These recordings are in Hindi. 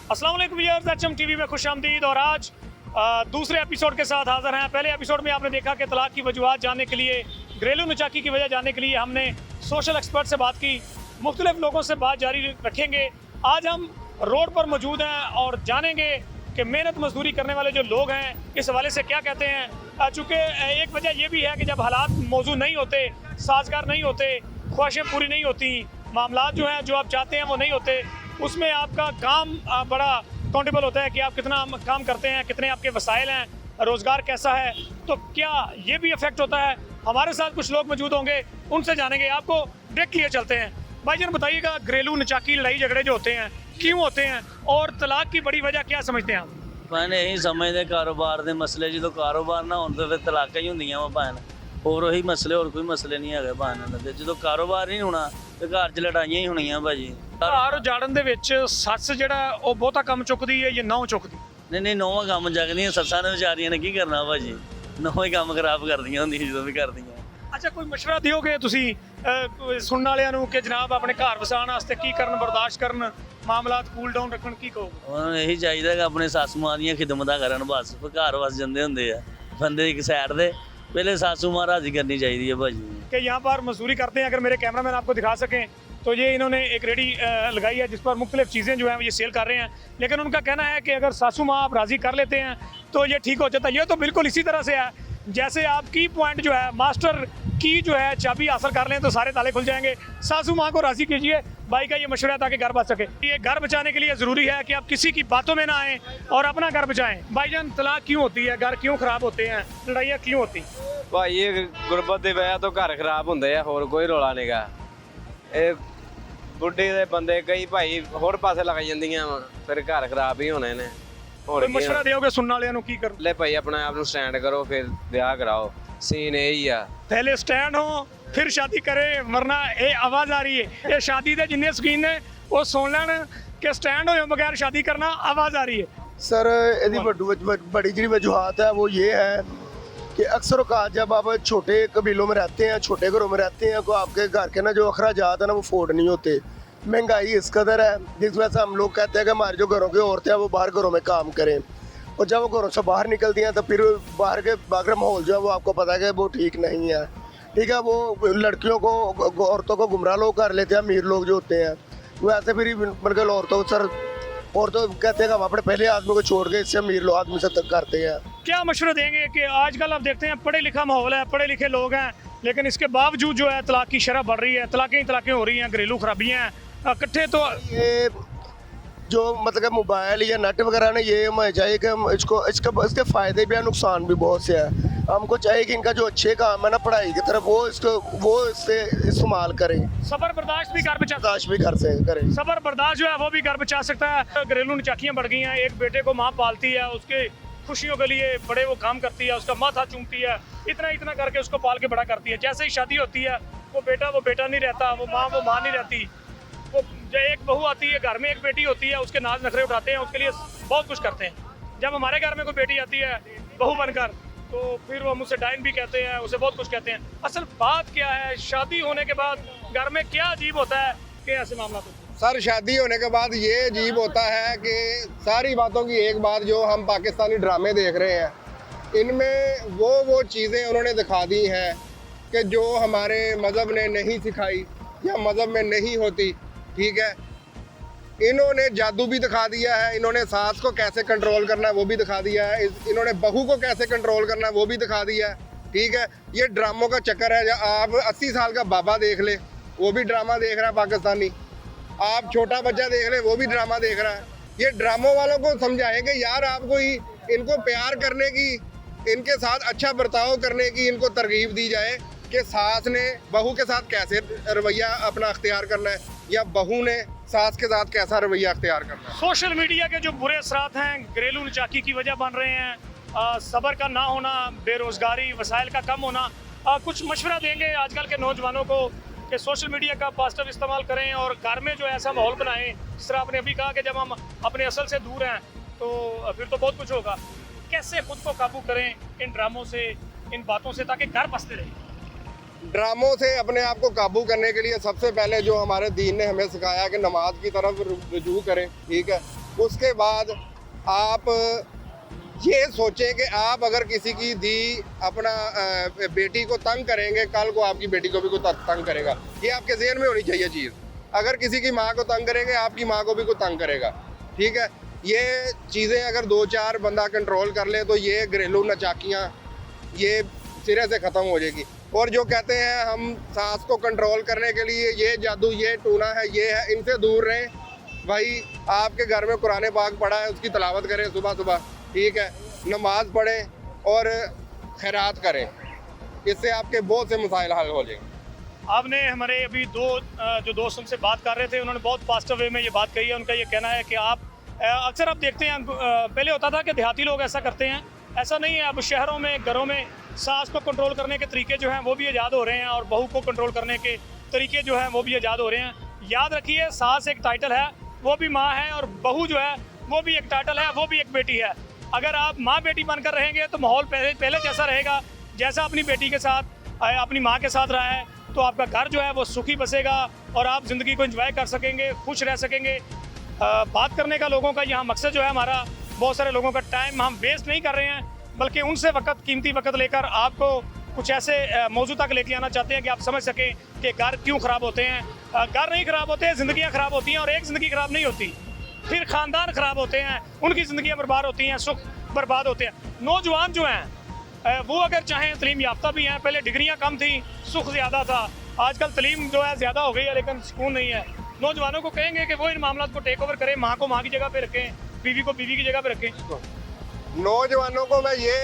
अस्सलाम वालेकुम व्यूअर्स, एचएम टीवी में खुशामदीद। और आज दूसरे एपिसोड के साथ हाज़िर हैं। पहले एपिसोड में आपने देखा कि तलाक की वजूहात जानने के लिए, घरेलू नचाकी की वजह जानने के लिए हमने सोशल एक्सपर्ट से बात की, मुख्तलिफ लोगों से बात जारी रखेंगे। आज हम रोड पर मौजूद हैं और जानेंगे कि मेहनत मजदूरी करने वाले जो लोग हैं इस हवाले से क्या कहते हैं। चूँकि एक वजह यह भी है कि जब हालात मौजूद नहीं होते, साजगार नहीं होते, ख्वाहिशें पूरी नहीं होती, मामलात जो हैं जो आप चाहते हैं वो नहीं होते, उसमें आपका काम बड़ा अकाउंटेबल होता है कि आप कितना काम करते हैं, कितने आपके वसाइल हैं, रोज़गार कैसा है। तो क्या ये भी इफेक्ट होता है? हमारे साथ कुछ लोग मौजूद होंगे, उनसे जानेंगे। आपको देख लिए चलते हैं। भाईजान बताइएगा, घरेलू नचाकी लड़ाई झगड़े जो होते हैं क्यों होते हैं और तलाक की बड़ी वजह क्या समझते हैं आप? मैंने यही समझते कारोबार के मसले, जो कारोबार ना हो तो फिर तलाक ही होंगी वा भैन, और वही मसले, और कोई मसले नहीं है भैन। जो कारोबार नहीं होना तो घर च लड़ाइयां ही होनियां भाजी। ਘਰ ਉਜਾੜਨ ਦੇ ਵਿੱਚ ਸੱਸ ਜਿਹੜਾ ਉਹ ਬਹੁਤਾ ਕੰਮ ਚੁੱਕਦੀ ਹੈ ਜਾਂ ਨਹੁੰ ਚੁੱਕਦੀ? नहीं नौवां काम जगदियां सस्सां ने बेचारियां ने की करना भाजी, नौवां ही काम खराब करदियां होंदियां जो भी करदियां। ਅੱਛਾ, ਕੋਈ ਮਸ਼ਵਰਾ ਦਿਓਗੇ ਤੁਸੀਂ ਸੁਣਨ ਵਾਲਿਆਂ ਨੂੰ ਕਿ ਜਨਾਬ ਆਪਣੇ ਘਰ ਵਸਾਉਣ ਵਾਸਤੇ ਕੀ ਕਰਨ, ਬਰਦਾਸ਼ਤ ਕਰਨ, ਮਾਮਲਾਤ ਕੂਲ ਡਾਊਨ ਰੱਖਣ, ਕੀ ਕਹੋਗੇ? ਉਹਨਾਂ ਨੂੰ ਇਹੀ ਚਾਹੀਦਾ ਕਿ ਆਪਣੇ ਸੱਸ ਮਾਂ ਦੀਆਂ ਖਿਦਮਤਾਂ ਕਰਨ, ਬਸ ਫਿਰ ਘਰ ਵਸ ਜਾਂਦੇ ਹੁੰਦੇ ਆ ਬੰਦੇ ਇੱਕ ਸਾਈਡ ਦੇ। पहले सासू माँ राजी करनी चाहिए है भाजी। कि यहाँ पर मजदूरी करते हैं, अगर मेरे कैमरामैन आपको दिखा सकें तो ये इन्होंने एक रेडी लगाई है जिस पर मुख्तलिफ चीज़ें जो हैं ये सेल कर रहे हैं। लेकिन उनका कहना है कि अगर सासू माँ आप राज़ी कर लेते हैं तो ये ठीक हो जाता है। ये तो बिल्कुल इसी तरह से है जैसे आप की पॉइंट जो है, मास्टर की जो है चाबी हासिल कर लें तो सारे ताले खुल जाएंगे। सासू माँ को राज़ी कीजिए, भाई का ये मशवरा है ताकि घर बच सके। ये घर बचाने के लिए ज़रूरी है कि आप किसी की बातों में ना आएँ और अपना घर बचाएँ। भाईजान, तलाक क्यों होती है, घर क्यों ख़राब होते हैं, लड़ाइयाँ क्यों होती? ਭਾਈ ਇਹ ਗੁਰਬਤ ਦੇ ਵਜ੍ਹਾ ਤੋਂ ਘਰ ਖਰਾਬ ਹੁੰਦੇ ਆ, ਹੋਰ ਕੋਈ ਰੋਲਾ ਨਹੀਂਗਾ। ਇਹ ਬੁੱਢੇ ਦੇ ਬੰਦੇ ਕਈ ਭਾਈ ਹੋਰ ਪਾਸੇ ਲੱਗ ਜਾਂਦੀਆਂ ਵਾ, ਫਿਰ ਘਰ ਖਰਾਬ ਹੀ ਹੋਣੇ ਨੇ। ਹੋਰ कोई मशवरा दोगे सुनने वालियां ਨੂੰ ਕੀ ਕਰਨ? ਲੈ ਭਾਈ ਆਪਣੇ ਆਪ ਨੂੰ ਸਟੈਂਡ ਕਰੋ, ਫਿਰ ਵਿਆਹ ਕਰਾਓ। ਸੀਨ ਇਹ ਹੀ ਆ। पहले स्टैंड हो फिर शादी करे, वरना ये आवाज़ आ रही है ये शादी के जिन्ने शौकीन ने वो सुन लैन कि स्टैंड हो बगैर शादी करना, आवाज़ आ रही है। सर ਇਹਦੀ बड़ी जी वजूहत है वो ये है कि अक्सर औकात जब आप छोटे कबीलों में रहते हैं, छोटे घरों में रहते हैं, तो आपके घर के ना जो अखराजात है ना वो अफोर्ड नहीं होते। महंगाई इस कदर है जिस वजह से हम लोग कहते हैं कि हमारी जो घरों की औरतें हैं वो बाहर घरों में काम करें, और जब वो घरों से बाहर निकलती हैं तो फिर बाहर के माहौल जो है वो आपको पता है कि वो ठीक नहीं है। ठीक है, वो लड़कियों को, औरतों को गुमराह लोग कर लेते हैं, अमीर लोग जो होते हैं वो ऐसे फिर मतलब औरतों को सर, और तो कहते हैं कि हम अपने पहले आदमी को छोड़ के इससे अमीर लोग आदमी से तक करते हैं। क्या मशवरा देंगे कि आजकल आप देखते हैं पढ़े लिखा माहौल है, पढ़े लिखे लोग हैं, लेकिन इसके बावजूद जो है तलाक की शरह बढ़ रही है, तलाक़ें ही तलाक़ें हो रही हैं, घरेलू खराबियाँ हैं इकट्ठे। तो ये जो मतलब मोबाइल या नेट वगैरह ना, ये हमें चाहिए कि हम इसके फ़ायदे भी हैं, नुकसान भी बहुत से हैं। हमको चाहिए कि इनका जो अच्छे काम है ना पढ़ाई की तरफ, वो इससे इस्तेमाल करें। सबर बर्दाश्त भी घर बचा, बर्दाश्त भी कर से करें। सबर बर्दाश्त जो है वो भी घर बचा सकता है। घरेलू नचाकियाँ बढ़ गई हैं। एक बेटे को माँ पालती है, उसके खुशियों के लिए बड़े वो काम करती है, उसका माथा चूमती है, इतना इतना करके उसको पाल के बड़ा करती है। जैसे ही शादी होती है वो बेटा नहीं रहता, वो माँ नहीं रहती। वो जो एक बहू आती है घर में, एक बेटी होती है, उसके नाज नखरे उठाते हैं, उसके लिए बहुत कुछ करते हैं। जब हमारे घर में कोई बेटी आती है बहू बनकर, तो फिर वो मुझसे डाइन भी कहते हैं, उसे बहुत कुछ कहते हैं। असल बात क्या है, शादी होने के बाद घर में क्या अजीब होता है कि ऐसे मामला होते हैं? सर, शादी होने के बाद ये अजीब होता है कि सारी बातों की एक बात, जो हम पाकिस्तानी ड्रामे देख रहे हैं, इनमें वो चीज़ें उन्होंने दिखा दी हैं कि जो हमारे मज़हब ने नहीं सिखाई या मज़हब में नहीं होती। ठीक है, इन्होंने जादू भी दिखा दिया है, इन्होंने सास को कैसे कंट्रोल करना है वो भी दिखा दिया है, इन्होंने बहू को कैसे कंट्रोल करना है वो भी दिखा दिया है। ठीक है, ये ड्रामों का चक्कर है। आप 80 साल का बाबा देख ले, वो भी ड्रामा देख रहा है पाकिस्तानी। आप छोटा बच्चा देख ले, वो भी ड्रामा देख रहा है। ये ड्रामों वालों को समझाएं कि यार आपको ही इनको प्यार करने की, इनके साथ अच्छा बर्ताव करने की इनको तरगीब दी जाए कि सास ने बहू के साथ कैसे रवैया अपना अख्तियार करना है, या बहू ने सास के साथ कैसा रवैया अख्तियार करना है। सोशल मीडिया के जो बुरे असरात हैं घरेलू नचाकी की वजह बन रहे हैं, सबर का ना होना, बेरोज़गारी, वसाइल का कम होना। कुछ मशवरा देंगे आजकल के नौजवानों को कि सोशल मीडिया का पॉजिटिव इस्तेमाल करें और घर में जो ऐसा माहौल बनाएं, जिस तरह आपने अभी कहा कि जब हम अपने असल से दूर हैं तो फिर तो बहुत कुछ होगा। कैसे खुद को काबू करें इन ड्रामों से, इन बातों से, ताकि घर बसते रहें? ड्रामों से अपने आप को काबू करने के लिए सबसे पहले जो हमारे दीन ने हमें सिखाया कि नमाज की तरफ रुजू करें। ठीक है, उसके बाद आप ये सोचें कि आप अगर किसी की दी अपना बेटी को तंग करेंगे, कल को आपकी बेटी को भी कोई तंग करेगा। ये आपके ज़हन में होनी चाहिए चीज़। अगर किसी की माँ को तंग करेंगे, आपकी माँ को भी कोई तंग करेगा। ठीक है, ये चीज़ें अगर 2-4 बंदा कंट्रोल कर ले तो ये घरेलू नचाकियाँ ये सिरे से ख़त्म हो जाएगी। और जो कहते हैं हम सांस को कंट्रोल करने के लिए ये जादू, ये टूना है, ये है, इनसे दूर रहें भाई। आपके घर में कुरान पाक पढ़ा है, उसकी तिलावत करें सुबह सुबह, ठीक है, नमाज पढ़ें और खैरात करें, इससे आपके बहुत से मसाइल हल हो जाएंगे। आपने हमारे अभी जो दोस्त उनसे बात कर रहे थे, उन्होंने बहुत पॉजिटिव वे में ये बात कही है। उनका ये कहना है कि आप अक्सर आप देखते हैं, पहले होता था कि देहाती लोग ऐसा करते हैं, ऐसा नहीं है। अब शहरों में, घरों में सास को कंट्रोल करने के तरीके जो हैं वो भी ईजाद हो रहे हैं और बहू को कंट्रोल करने के तरीके जो हैं वो भी ईजाद हो रहे हैं। याद रखिए, सास एक टाइटल है, वो भी माँ है, और बहू जो है वो भी एक टाइटल है, वो भी एक बेटी है। अगर आप माँ बेटी बनकर रहेंगे तो माहौल पहले जैसा रहेगा, जैसा अपनी बेटी के साथ, अपनी माँ के साथ रहा है, तो आपका घर जो है वो सुखी बसेगा और आप ज़िंदगी को एंजॉय कर सकेंगे, खुश रह सकेंगे। बात करने का लोगों का यहाँ मकसद जो है हमारा, बहुत सारे लोगों का टाइम हम वेस्ट नहीं कर रहे हैं, बल्कि उनसे कीमती वक्त लेकर आपको कुछ ऐसे मौजू तक लेके आना चाहते हैं कि आप समझ सकें कि घर क्यों ख़राब होते हैं। घर नहीं ख़राब होते, ज़िंदगियाँ ख़राब होती हैं, और एक ज़िंदगी ख़राब नहीं होती, फिर ख़ानदान ख़राब होते हैं, उनकी ज़िंदगियाँ बर्बाद होती हैं, सुख बर्बाद होते हैं। नौजवान जो हैं वो अगर चाहें तलीम याफ्ता भी हैं, पहले डिग्रियाँ कम थी, सुख ज़्यादा था, आजकल तलीम जो है ज़्यादा हो गई है लेकिन सुकून नहीं है। नौजवानों को कहेंगे कि वो इन मामलों को टेक ओवर करें, माँ को माँ की जगह पे रखें, बीवी को बीवी की जगह पे रखें। नौजवानों को मैं ये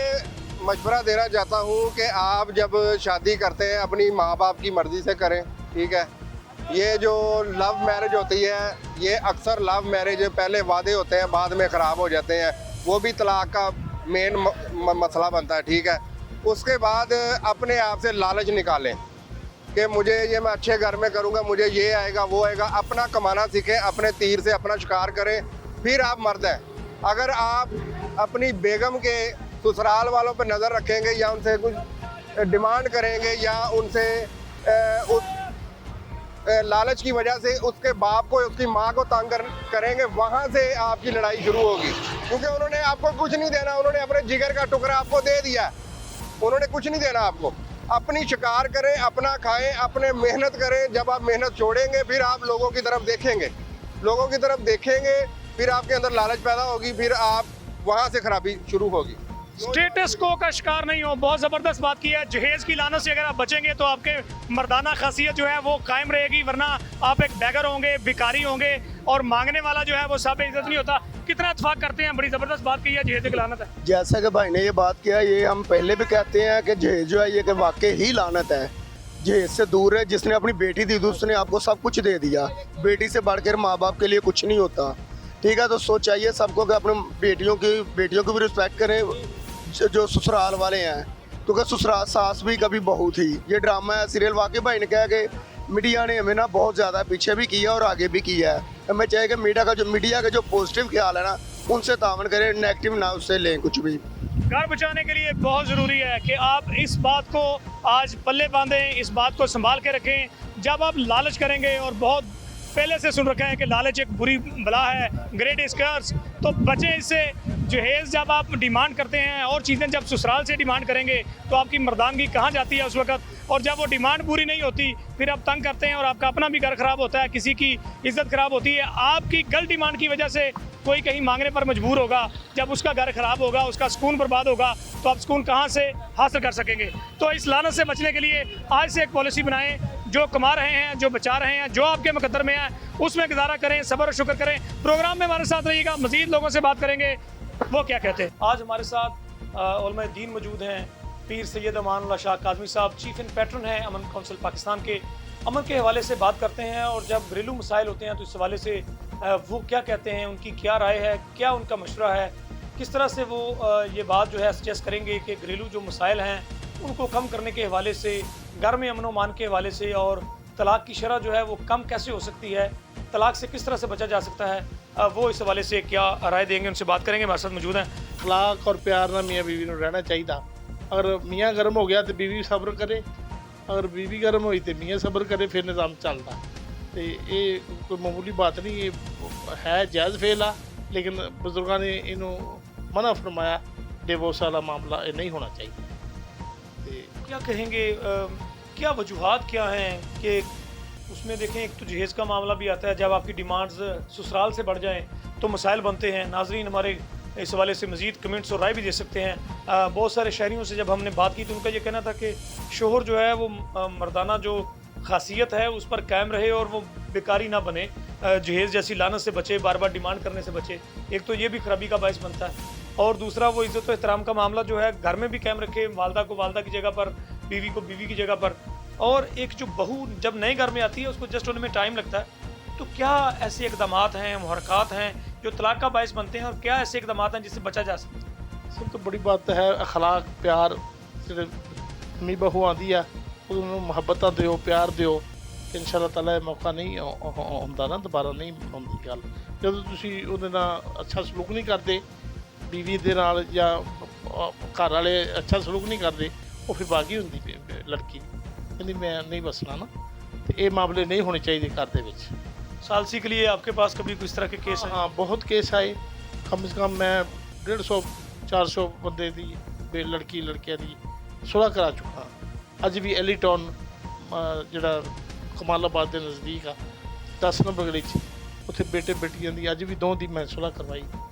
मशवरा देना चाहता हूँ कि आप जब शादी करते हैं अपनी माँ बाप की मर्ज़ी से करें, ठीक है। ये जो लव मैरिज होती है, ये अक्सर लव मैरिज पहले वादे होते हैं, बाद में ख़राब हो जाते हैं, वो भी तलाक का मेन मसला बनता है, ठीक है। उसके बाद अपने आप से लालच निकालें कि मुझे ये मैं अच्छे घर में करूँगा, मुझे ये आएगा वो आएगा। अपना कमाना सीखें, अपने तीर से अपना शिकार करें, फिर आप मर्द हैं। अगर आप अपनी बेगम के ससुराल वालों पर नज़र रखेंगे या उनसे कुछ डिमांड करेंगे या उनसे उस लालच की वजह से उसके बाप को, उसकी माँ को तंग करेंगे, वहाँ से आपकी लड़ाई शुरू होगी। क्योंकि उन्होंने आपको कुछ नहीं देना, उन्होंने अपने जिगर का टुकड़ा आपको दे दिया, उन्होंने कुछ नहीं देना आपको। अपनी शिकार करें, अपना खाएं, अपने मेहनत करें। जब आप मेहनत छोड़ेंगे फिर आप लोगों की तरफ देखेंगे, फिर आपके अंदर लालच पैदा होगी, फिर आप वहाँ से खराबी शुरू होगी। स्टेटस को का शिकार नहीं हो, बहुत ज़बरदस्त बात की है। जहेज़ की लानत से अगर आप बचेंगे तो आपके मर्दाना खासियत जो है वो कायम रहेगी, वरना आप एक बैगर होंगे, भिखारी होंगे, और मांगने वाला जो है वो सब इज्जत नहीं होता। कितना इत्तेफाक करते हैं, बड़ी ज़बरदस्त बात की है, जहेज़ की लानत है। जैसा कि भाई ने ये बात किया, ये हम पहले भी कहते हैं कि जहेज जो है ये कि वाकई ही लानत है। जहेज से दूर है, जिसने अपनी बेटी दी थी उसने आपको सब कुछ दे दिया। बेटी से बढ़कर माँ बाप के लिए कुछ नहीं होता, ठीक है। तो सोच चाहिए सबको कि अपने बेटियों की भी रिस्पेक्ट करें जो ससुराल वाले हैं, क्योंकि ससुराल सास भी कभी बहू थी। ये ड्रामा है, सीरियल वाकई भाई ने कहा कि मीडिया ने हमें ना बहुत ज़्यादा पीछे भी किया और आगे भी किया है। हमें चाहिए कि मीडिया का जो पॉजिटिव ख्याल है ना, उनसे तावन करें, नेगेटिव ना उससे लें कुछ भी। घर बचाने के लिए बहुत ज़रूरी है कि आप इस बात को आज पल्ले बांधें, इस बात को संभाल के रखें। जब आप लालच करेंगे, और बहुत पहले से सुन रखा है कि लालच एक बुरी बला है, ग्रेट स्कर्स, तो बचें इससे। जहेज़ जब आप डिमांड करते हैं और चीज़ें जब ससुराल से डिमांड करेंगे तो आपकी मर्दानगी कहाँ जाती है उस वक्त, और जब वो डिमांड पूरी नहीं होती फिर आप तंग करते हैं और आपका अपना भी घर ख़राब होता है, किसी की इज्जत ख़राब होती है। आपकी गलत डिमांड की वजह से कोई कहीं मांगने पर मजबूर होगा, जब उसका घर ख़राब होगा, उसका सुकून बर्बाद होगा, तो आप सुकून कहाँ से हासिल कर सकेंगे। तो इस लानत से बचने के लिए आज से एक पॉलिसी बनाएं, जो कमा रहे हैं, जो बचा रहे हैं, जो आपके मुकद्दर में है उसमें गुजारा करें, सब्र और शुक्र करें। प्रोग्राम में हमारे साथ रहिएगा, मज़ीद लोगों से बात करेंगे वो क्या कहते हैं। आज हमारे साथ उलमा दीन मौजूद हैं, पीर सैयद अमानुल्लाह शाह काज़मी साहब, चीफ एंड पैट्रन हैं अमन काउंसिल पाकिस्तान के। अमन के हवाले से बात करते हैं, और जब घरेलू मसाइल होते हैं तो इस हवाले से वो क्या कहते हैं, उनकी क्या राय है, क्या उनका मशवरा है, किस तरह से वो ये बात जो है सजेस्ट करेंगे कि घरेलू जो मसाइल हैं उनको कम करने के हवाले से, घर में अमन व मान के हवाले से, और तलाक़ की शरह जो है वो कम कैसे हो सकती है, तलाक़ से किस तरह से बचा जा सकता है, वो इस हवाले से क्या राय देंगे, उनसे बात करेंगे। हमारे साथ मौजूद हैं। अखलाक और प्यार ना मियाँ बीवी ਨੂੰ रहना चाहिए। अगर मियाँ गर्म हो गया तो बीवी सब्र करे, अगर बीवी गर्म हुई तो मियाँ सब्र करे, फिर निज़ाम चलता। तो ये कोई मामूली बात नहीं, ये है जायज़ फेल आ, ਲੇਕਿਨ ਬਜ਼ੁਰਗਾਂ ਨੇ ਇਹਨੂੰ ਮਨਾ ਫਰਮਾਇਆ डिवोर्स वाला मामला ये नहीं होना चाहिए। ते क्या कहेंगे क्या वजूहात क्या हैं कि उसमें देखें, एक तो जहेज़ का मामला भी आता है, जब आपकी डिमांड्स ससुराल से बढ़ जाएं तो मसाइल बनते हैं। नाजरीन हमारे इस हवाले से मज़ीद कमेंट्स और राय भी दे सकते हैं। बहुत सारे शहरियों से जब हमने बात की तो उनका ये कहना था कि शोहर जो है वो मर्दाना जो खासियत है उस पर कायम रहे और वो बेकारी ना बने, जहेज़ जैसी लानत से बचे, बार बार डिमांड करने से बचे। एक तो ये भी खराबी का बायस बनता है, और दूसरा वो इज़्ज़त व एहतराम का मामला जो है घर में भी कायम रखे, वालदा को वालदा की जगह पर, बीवी को बीवी की जगह पर। और एक जो बहू जब नए घर में आती है उसको जस्ट होने में टाइम लगता है, तो क्या ऐसे इकदाम हैं, मुहरक़ात हैं जो तलाक का बायस बनते हैं, और क्या ऐसे इकदाम हैं जिससे बचा जा सकता है? सब तो बड़ी बात है अखलाक प्यार, जो मी बहू आती है उन्होंने मुहब्बत दो, प्यार दो, इंशाअल्लाह ताला ਇਹ मौका नहीं ਹੁੰਦਾ ਨਾ, ਦੁਬਾਰਾ ਨਹੀਂ ਹੁੰਦੀ ਗੱਲ। ਜਦੋਂ ਤੁਸੀਂ ਉਹਦੇ ਨਾਲ ਅੱਛਾ ਸਲੂਕ ਨਹੀਂ ਕਰਦੇ, बीवी ਦੇ ਨਾਲ ਜਾਂ ਘਰ ਵਾਲੇ ਅੱਛਾ ਸਲੂਕ ਨਹੀਂ ਕਰਦੇ, ਉਹ ਫਿਰ ਬਾਗੀ ਹੁੰਦੀ ਲੜਕੀ ਕਹਿੰਦੀ ਮੈਂ नहीं बसना ना। तो ये मामले नहीं होने चाहिए घर ਦੇ ਵਿੱਚ। सालसी के लिए आपके पास कभी किस तरह के केस हैं? हाँ बहुत केस आए, कम से कम मैं 150-400 ਬੰਦੇ ਦੀ ਲੜਕੀਆਂ ਦੀ ਸੁਲ੍ਹਾ ਕਰਾ ਚੁੱਕਾ। ਅੱਜ ਵੀ ਐਲੀਟਨ ਜਿਹੜਾ ਕਮਾਲਾਬਾਦ ਦੇ ਨਜ਼ਦੀਕ ਆ 10 ਨੰਬਰ ਗਲੀ 'ਚ, ਉੱਥੇ ਬੇਟੇ ਬੇਟੀਆਂ ਦੀ ਅੱਜ ਵੀ ਦੋ ਦੀ मैं सुलह करवाई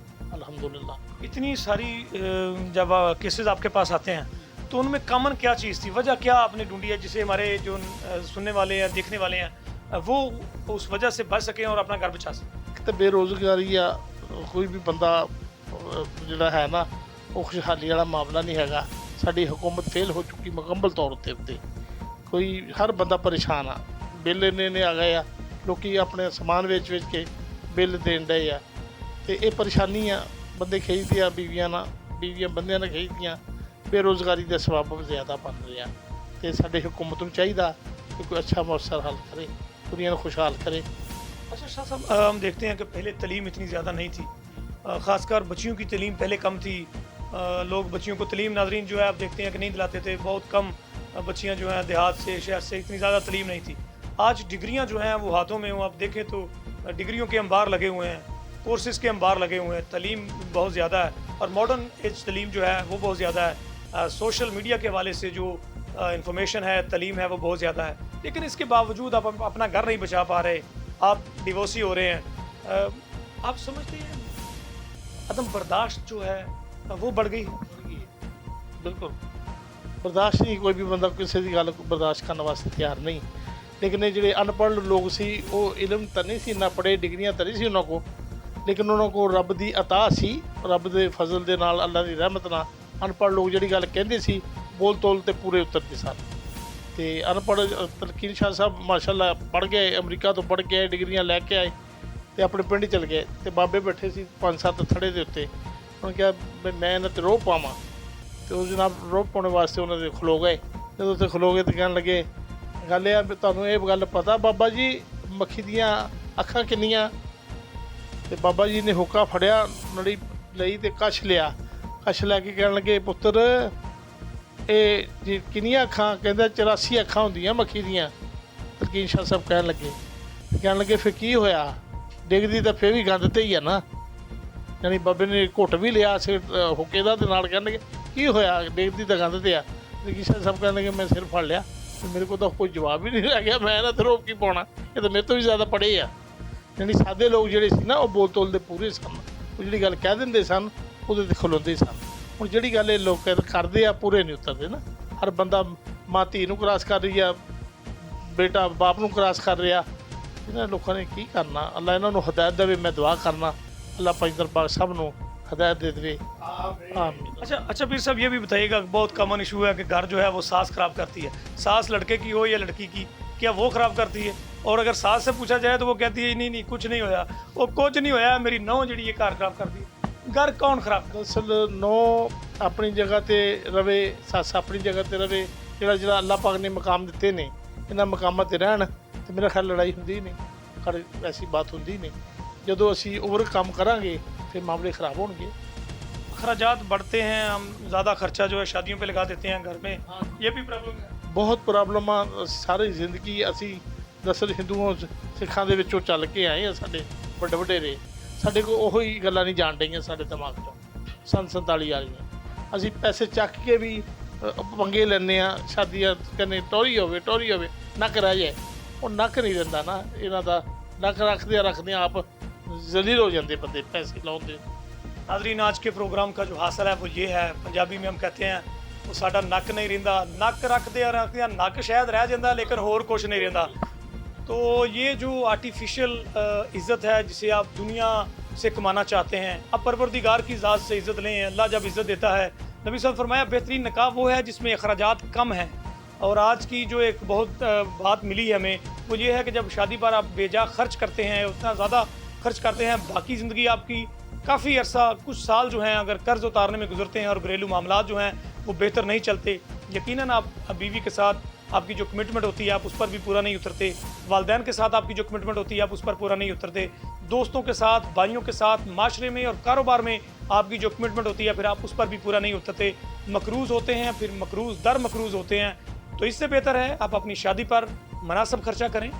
अल्हम्दुलिल्लाह। इतनी सारी जब केसेस आपके पास आते हैं तो उनमें कॉमन क्या चीज़ थी, वजह क्या आपने ढूंढी है जिसे हमारे जो सुनने वाले हैं, देखने वाले हैं, वो उस वजह से बच सकें और अपना घर बचा सकें? ਇੱਕ ਤਾਂ ਬੇਰੁਜ਼ਗਾਰੀ ਆ, ਕੋਈ ਵੀ ਬੰਦਾ ਜਿਹੜਾ ਹੈ ਨਾ ਉਹ ਖੁਸ਼ਹਾਲੀ ਵਾਲਾ ਮਾਮਲਾ ਨਹੀਂ ਹੈਗਾ। ਸਾਡੀ ਹਕੂਮਤ ਫੇਲ ਹੋ ਚੁੱਕੀ ਮੁਕੰਮਲ ਤੌਰ ਉੱਤੇ। ਕੋਈ ਹਰ ਬੰਦਾ ਪਰੇਸ਼ਾਨ ਆ, ਬਿੱਲ ਇੰਨੇ ਆ ਗਏ ਆ, ਲੋਕੀ ਆਪਣੇ ਸਮਾਨ ਵੇਚ ਕੇ ਬਿੱਲ ਦੇਣ ਡਏ ਆ, ਤੇ ਇਹ ਪਰੇਸ਼ਾਨੀ ਆ। ਬੰਦੇ ਖਿੱਚਦੇ ਆ ਬੀਵੀਆਂ ਨਾਲ, ਬੀਵੀਆਂ ਬੰਦਿਆਂ ਨਾਲ ਖਿੱਚਦੀਆਂ, ਬੇਰੁਜ਼ਗਾਰੀ ਦਾ ਸਬੱਬ ਜ਼ਿਆਦਾ ਬਣ ਰਿਹਾ। ਤੇ ਸਾਡੇ ਹਕੂਮਤ ਨੂੰ ਚਾਹੀਦਾ कि कोई अच्छा मौसर हल करे, दुनिया को खुशहाल करे। अच्छा शाह साहब, हम देखते हैं कि पहले तलीम इतनी ज़्यादा नहीं थी, ख़ासकर बच्चियों की तलीम पहले कम थी। लोग बच्चियों को तलीम, नाजरीन जो है आप देखते हैं कि नहीं दिलाते थे, बहुत कम बच्चियाँ जो हैं देहात से, शहर से, इतनी ज़्यादा तलीम नहीं थी। आज डिग्रियाँ जो हैं वो हाथों में, आप देखें तो डिग्रियों के अंबार लगे हुए हैं, कोर्सेज़ के अंबार लगे हुए हैं, तलीम बहुत ज़्यादा है और मॉडर्न एज तलीम जो है वो बहुत ज़्यादा है। सोशल मीडिया के हवाले से जो इंफॉर्मेशन है, तलीम है, वो बहुत ज़्यादा है। लेकिन इसके बावजूद आप अपना घर नहीं बचा पा रहे, आप डिवोर्सी हो रहे हैं। आप समझते हैं अदम बर्दाश्त जो है वो बढ़ गई है? बिल्कुल बर्दाश्त नहीं, कोई भी बंदा किसी की गल बर्दाश्त करने वास्ते तैयार नहीं। लेकिन ये ਜਿਹੜੇ ਅਨਪੜ੍ਹ ਲੋਕ ਸੀ ਉਹ ਇਲਮ ਤਾਂ ਨਹੀਂ ਸੀ, ਨਾ ਪੜ੍ਹੇ, ਡਿਗਰੀਆਂ ਤਾਂ ਨਹੀਂ ਸੀ ਉਹਨਾਂ ਕੋਲ, ਲੇਕਿਨ ਉਹਨਾਂ ਕੋਲ ਰੱਬ ਦੀ ਅਤਾ ਸੀ, ਰੱਬ ਦੇ ਫਜ਼ਲ ਦੇ ਨਾਲ, ਅੱਲਾ ਦੀ ਰਹਿਮਤ ਨਾਲ ਅਨਪੜ੍ਹ ਲੋਕ ਜਿਹੜੀ ਗੱਲ ਕਹਿੰਦੇ ਸੀ ਬੋਲ ਤੋਲ ਤੇ ਪੂਰੇ ਉਤਰਦੇ ਸਨ। ਤੇ ਅਨਪੜ੍ਹ ਤਲਕੀਨ ਸ਼ਾਹ ਸਾਹਿਬ ਮਾਸ਼ਾਅੱਲਾ ਪੜ੍ਹ ਗਏ, ਅਮਰੀਕਾ ਤੋਂ ਪੜ੍ਹ ਕੇ ਆਏ, ਡਿਗਰੀਆਂ ਲੈ ਕੇ ਆਏ ਤੇ ਆਪਣੇ ਪਿੰਡ ਚਲ ਗਏ। ਤੇ ਬਾਬੇ ਬੈਠੇ ਸੀ 5-7 ਥੜੇ ਦੇ ਉੱਤੇ, ਉਹਨਾਂ ਕਿਹਾ ਵੀ ਮੈਂ ਇਹਨਾਂ 'ਤੇ ਰੋਹ ਪਾਵਾਂ, ਤੇ ਉਹ ਜਨਾਬ ਰੋਹ ਪਾਉਣ ਵਾਸਤੇ ਉਹਨਾਂ ਦੇ ਖਲੋ ਗਏ। ਜਦੋਂ ਉੱਥੇ ਖਲੋ ਗਏ ਤਾਂ ਕਹਿਣ ਲੱਗੇ ਗੱਲ ਇਹ ਆ ਵੀ ਤੁਹਾਨੂੰ ਇਹ ਗੱਲ ਪਤਾ ਬਾਬਾ ਜੀ ਮੱਖੀ ਦੀਆਂ ਅੱਖਾਂ ਕਿੰਨੀਆਂ? ਤੇ ਬਾਬਾ ਜੀ ਨੇ ਹੁੱਕਾ ਫੜਿਆ, ਨਲੀ ਲਈ ਤੇ ਕਸ਼ ਲਿਆ, ਕਸ਼ ਲੈ ਕੇ ਕਹਿਣ ਲੱਗੇ ਪੁੱਤਰ ਇਹ ਜੀ ਕਿੰਨੀਆਂ ਅੱਖਾਂ? ਕਹਿੰਦਾ 84 ਅੱਖਾਂ ਹੁੰਦੀਆਂ ਮੱਖੀ ਦੀਆਂ। ਤਲਕੀਨ ਸ਼ਾਹ ਸਾਹਿਬ ਕਹਿਣ ਲੱਗੇ ਫਿਰ ਕੀ ਹੋਇਆ? ਡਿੱਗਦੀ ਤਾਂ ਫਿਰ ਵੀ ਗੰਦ ਤੇ ਹੀ ਆ ਨਾ। ਯਾਨੀ ਬਾਬੇ ਨੇ ਘੁੱਟ ਵੀ ਲਿਆ ਸਿਰ ਹੁੱਕੇ ਦਾ, ਤੇ ਨਾਲ ਕਹਿਣ ਲੱਗੇ ਕੀ ਹੋਇਆ? ਡਿੱਗਦੀ ਤਾਂ ਗੰਦ ਤੇ ਆ। ਤਲਕੀਨ ਸ਼ਾਹ ਸਾਹਿਬ ਕਹਿਣ ਲੱਗੇ ਮੈਂ ਸਿਰ ਫੜ ਲਿਆ, ਮੇਰੇ ਕੋਲ ਤਾਂ ਕੋਈ ਜਵਾਬ ਹੀ ਨਹੀਂ ਰਹਿ ਗਿਆ, ਮੈਂ ਇਹਨਾਂ 'ਤੇ ਰੋਕ ਕੀ ਪਾਉਣਾ, ਇਹ ਤਾਂ ਮੇਰੇ ਤੋਂ ਵੀ ਜ਼ਿਆਦਾ ਪੜ੍ਹੇ ਆ। ਯਾਨੀ ਸਾਦੇ ਲੋਕ ਜਿਹੜੇ ਸੀ ਨਾ ਉਹ ਬੋਲ ਤੋਲ ਦੇ ਪੂਰੇ ਸਨ, ਉਹ ਜਿਹੜੀ ਗੱਲ ਕਹਿ ਦਿੰਦੇ ਸਨ ਉਹਦੇ 'ਤੇ ਖਲੋਂਦੇ ਸਨ। ਹੁਣ ਜਿਹੜੀ ਗੱਲ ਇਹ ਲੋਕ ਕਰਦੇ ਆ ਪੂਰੇ ਨਹੀਂ ਉਤਰਦੇ ਨਾ। ਹਰ ਬੰਦਾ ਮਾਂ ਧੀ ਨੂੰ ਕ੍ਰਾਸ ਕਰ ਰਹੀ ਆ, ਬੇਟਾ ਬਾਪ ਨੂੰ ਕ੍ਰਾਸ ਕਰ ਰਿਹਾ। ਇਹਨਾਂ ਲੋਕਾਂ ਨੇ ਕੀ ਕਰਨਾ? ਅੱਲਾ ਇਹਨਾਂ ਨੂੰ ਹਦਾਇਤ ਦੇਵੇ। ਮੈਂ ਦੁਆ ਕਰਨਾ ਅੱਲਾ ਪੰਜ ਦਰਬਾਰ ਸਭ ਨੂੰ हदायत दे दे। आमीन। अच्छा पीर साहब, ये भी बताइएगा, बहुत कॉमन इशू है कि घर जो है वो सास ख़राब करती है, सास लड़के की हो या लड़की की, क्या वो ख़राब करती है? और अगर सास से पूछा जाए तो वो कहती है नहीं कुछ नहीं होया, वो कुछ नहीं होया, मेरी नौ जी ये घर ख़राब करती है। घर कौन ख़राब? दरअसल नौ अपनी जगह ते रवे, सस अपनी जगह ते रवे, ਜਿਹੜਾ ਅੱਲਾਹ ਪਾਕ ਨੇ ਮਕਾਮ ਦਿੱਤੇ ਨੇ ਇਹਨਾਂ ਮਕਾਮਾਂ 'ਤੇ ਰਹਿਣ, ਤੇ ਮੇਰਾ ਖਿਆਲ ਲੜਾਈ ਹੁੰਦੀ ਨਹੀਂ, ਘਰ ਐਸੀ ਬਾਤ ਹੁੰਦੀ ਨਹੀਂ। ਜਦੋਂ ਅਸੀਂ ਓਵਰ ਕੰਮ ਕਰਾਂਗੇ फिर मामले ख़राब होंगे। अखराजात बढ़ते हैं, हम ज़्यादा खर्चा जो है शादियों पे लगा देते हैं घर में, ये भी प्रॉब्लम है। बहुत प्रॉब्लम आ। सारी जिंदगी असी दरअसल हिंदुओं सिखां दे विचों चल के आए हैं, साडे ਵੱਡੇ ਵਡੇਰੇ ਸਾਡੇ ਕੋਲ ਉਹੋ ਹੀ ਗੱਲਾਂ ਨਹੀਂ ਜਾਣ ਡਈਆਂ ਸਾਡੇ ਦਿਮਾਗ 'ਚੋਂ ਸੰਨ 47 ਵਾਲੀਆਂ। ਅਸੀਂ ਪੈਸੇ ਚੱਕ ਕੇ ਵੀ ਪੰਗੇ ਲੈਂਦੇ ਆ, ਸ਼ਾਦੀਆਂ ਕਹਿੰਦੇ ਟੋਰੀ ਹੋਵੇ ਨੱਕ ਰਹਿ ਜਾਏ, ਉਹ ਨੱਕ ਨਹੀਂ ਦਿੰਦਾ ਨਾ ਇਹਨਾਂ ਦਾ। ਨੱਕ ਰੱਖਦੇ ਆਪ जलील हो जाते बंदे पैसे लाते। नाज़रीन, आज के प्रोग्राम का जो हासिल है वो ये है, पंजाबी में हम कहते हैं वो साडा नक नहीं रहिंदा, नक रखते नक शायद रह जाता लेकिन होर कुछ नहीं रहिंदा। तो ये जो आर्टिफिशियल इज़्ज़त है जिसे आप दुनिया से कमाना चाहते हैं, अब परवरदिगार की ज़ात से इज़्ज़त लें। अल्लाह जब इज़्ज़त देता है, नबी साहब फरमाया बेहतरीन निकाह वो है जिसमें अखराजात कम हैं। और आज की जो एक बहुत बात मिली है हमें वो ये है कि जब शादी पर आप बेजा खर्च करते हैं, उतना ज़्यादा खर्च करते हैं, बाकी ज़िंदगी आपकी काफ़ी अरसा कुछ साल जो हैं अगर कर्ज़ उतारने में गुजरते हैं और घरेलू मामलात जो हैं वो बेहतर नहीं चलते, यकीनन आप बीवी के साथ आपकी जो कमिटमेंट होती है आप उस पर भी पूरा नहीं उतरते, वालिदैन के साथ आपकी जो कमिटमेंट होती है आप उस पर पूरा नहीं उतरते, दोस्तों के साथ, भाइयों के साथ, माशरे में और कारोबार में आपकी जो कमिटमेंट होती है फिर आप उस पर भी पूरा नहीं उतरते, मकरूज़ होते हैं, फिर मकरूज़ दर मकरूज़ होते हैं। तो इससे बेहतर है आप अपनी शादी पर मुनासिब खर्चा करें।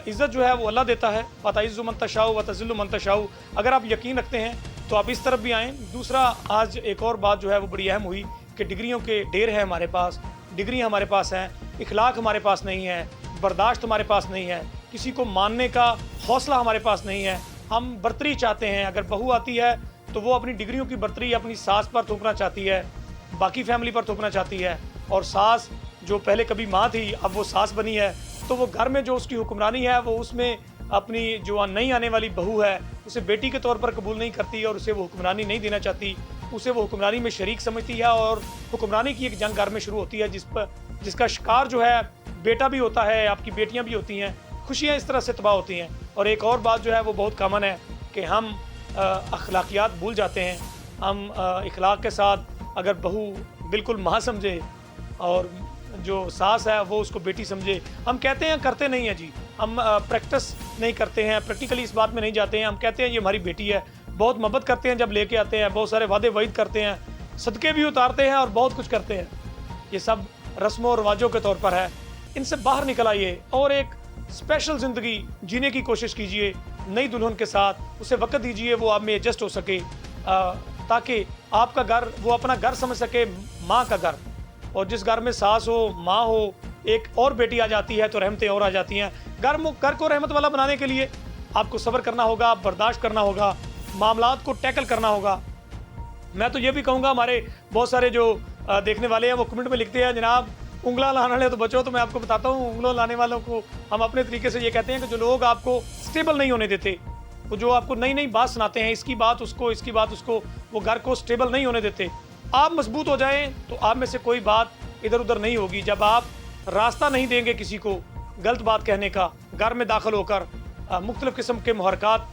इज़्ज़त जो है वो अल्लाह देता है, फ़तइज़्ज़ु मन तशाउ व तज़िल्लु मन तशाउ। अगर आप यकीन रखते हैं तो आप इस तरफ भी आएँ। दूसरा, आज एक और बात जो है वो बड़ी अहम हुई कि डिग्रियों के ढेर है हमारे पास, डिग्रियाँ हमारे पास हैं, इखलाक हमारे पास नहीं है, बर्दाश्त हमारे पास नहीं है, किसी को मानने का हौसला हमारे पास नहीं है। हम बर्तरी चाहते हैं, अगर बहू आती है तो वो अपनी डिग्रियों की बर्तरी अपनी सास पर थोपना चाहती है, बाकी फैमिली पर थोपना चाहती है। और सास जो पहले कभी माँ थी अब वो सास बनी है, तो वो घर में जो उसकी हुक्मरानी है वो उसमें अपनी जो नई आने वाली बहू है उसे बेटी के तौर पर कबूल नहीं करती और उसे वो हुक्मरानी नहीं देना चाहती, उसे वो हुक्मरानी में शरीक समझती है और हुक्मरानी की एक जंग घर में शुरू होती है जिसका शिकार जो है बेटा भी होता है, आपकी बेटियां भी होती हैं, खुशियां इस तरह से तबाह होती हैं। और एक और बात जो है वो बहुत कॉमन है कि हम अखलाकियात भूल जाते हैं। हम इखलाक के साथ अगर बहू बिल्कुल माँ समझे और जो सास है वो उसको बेटी समझे, हम कहते हैं करते नहीं हैं जी, हम प्रैक्टिस नहीं करते हैं, प्रैक्टिकली इस बात में नहीं जाते हैं। हम कहते हैं ये हमारी बेटी है, बहुत मोहब्बत करते हैं, जब लेके आते हैं बहुत सारे वादे वईद करते हैं, सदक़े भी उतारते हैं और बहुत कुछ करते हैं। ये सब रस्मों और रिवाजों के तौर पर है, इनसे बाहर निकल आइए और एक स्पेशल ज़िंदगी जीने की कोशिश कीजिए नई दुल्हन के साथ। उसे वक्त दीजिए वो आप में एडजस्ट हो सके, ताकि आपका घर वो अपना घर समझ सके, माँ का घर। और जिस घर में सास हो, माँ हो, एक और बेटी आ जाती है तो रहमतें और आ जाती हैं। घर को रहमत वाला बनाने के लिए आपको सब्र करना होगा, बर्दाश्त करना होगा, मामलात को टैकल करना होगा। मैं तो ये भी कहूँगा, हमारे बहुत सारे जो देखने वाले हैं वो कमेंट में लिखते हैं जनाब उंगला लाने वाले तो बचो। तो मैं आपको बताता हूँ, उंगलों लाने वालों को हम अपने तरीके से ये कहते हैं कि जो लोग आपको स्टेबल नहीं होने देते, वो जो आपको नई नई बात सुनाते हैं, इसकी बात उसको, वो घर को स्टेबल नहीं होने देते। आप मजबूत हो जाएं तो आप में से कोई बात इधर उधर नहीं होगी। जब आप रास्ता नहीं देंगे किसी को गलत बात कहने का, घर में दाखिल होकर मुख्तलिफ़ किस्म के मुहरकात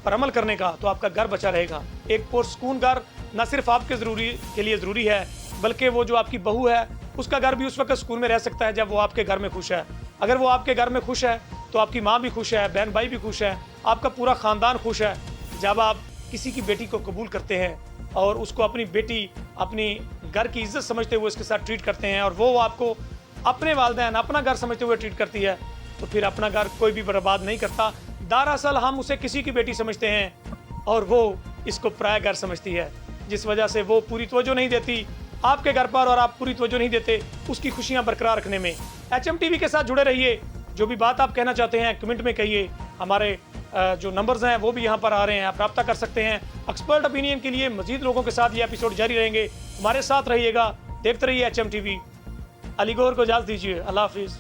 पर अमल करने का, तो आपका घर बचा रहेगा। एक पुरसकून घर न सिर्फ आपके के लिए ज़रूरी है, बल्कि वो जो आपकी बहू है उसका घर भी उस वक्त सुकून में रह सकता है जब वो आपके घर में खुश है। अगर वो आपके घर में खुश है तो आपकी माँ भी खुश है, बहन भाई भी खुश है, आपका पूरा ख़ानदान खुश है। जब आप किसी की बेटी को कबूल करते हैं और उसको अपनी बेटी, अपनी घर की इज्जत समझते हुए उसके साथ ट्रीट करते हैं और वो आपको अपने वालिदैन, अपना घर समझते हुए ट्रीट करती है, तो फिर अपना घर कोई भी बर्बाद नहीं करता। दरअसल हम उसे किसी की बेटी समझते हैं और वो इसको पराया घर समझती है, जिस वजह से वो पूरी तवज्जो नहीं देती आपके घर पर और आप पूरी तवज्जो नहीं देते उसकी खुशियाँ बरकरार रखने में। HMTV के साथ जुड़े रहिए, जो भी बात आप कहना चाहते हैं कमेंट में कहिए। हमारे जो नंबर्स हैं वो भी यहाँ पर आ रहे हैं, आप रब्ता कर सकते हैं। एक्सपर्ट ओपिनियन के लिए मजीद लोगों के साथ ये एपिसोड जारी रहेंगे, हमारे साथ रहिएगा, देखते रहिए HMTV। अली गौहर को इजाज़त दीजिए, अल्लाह हाफिज़।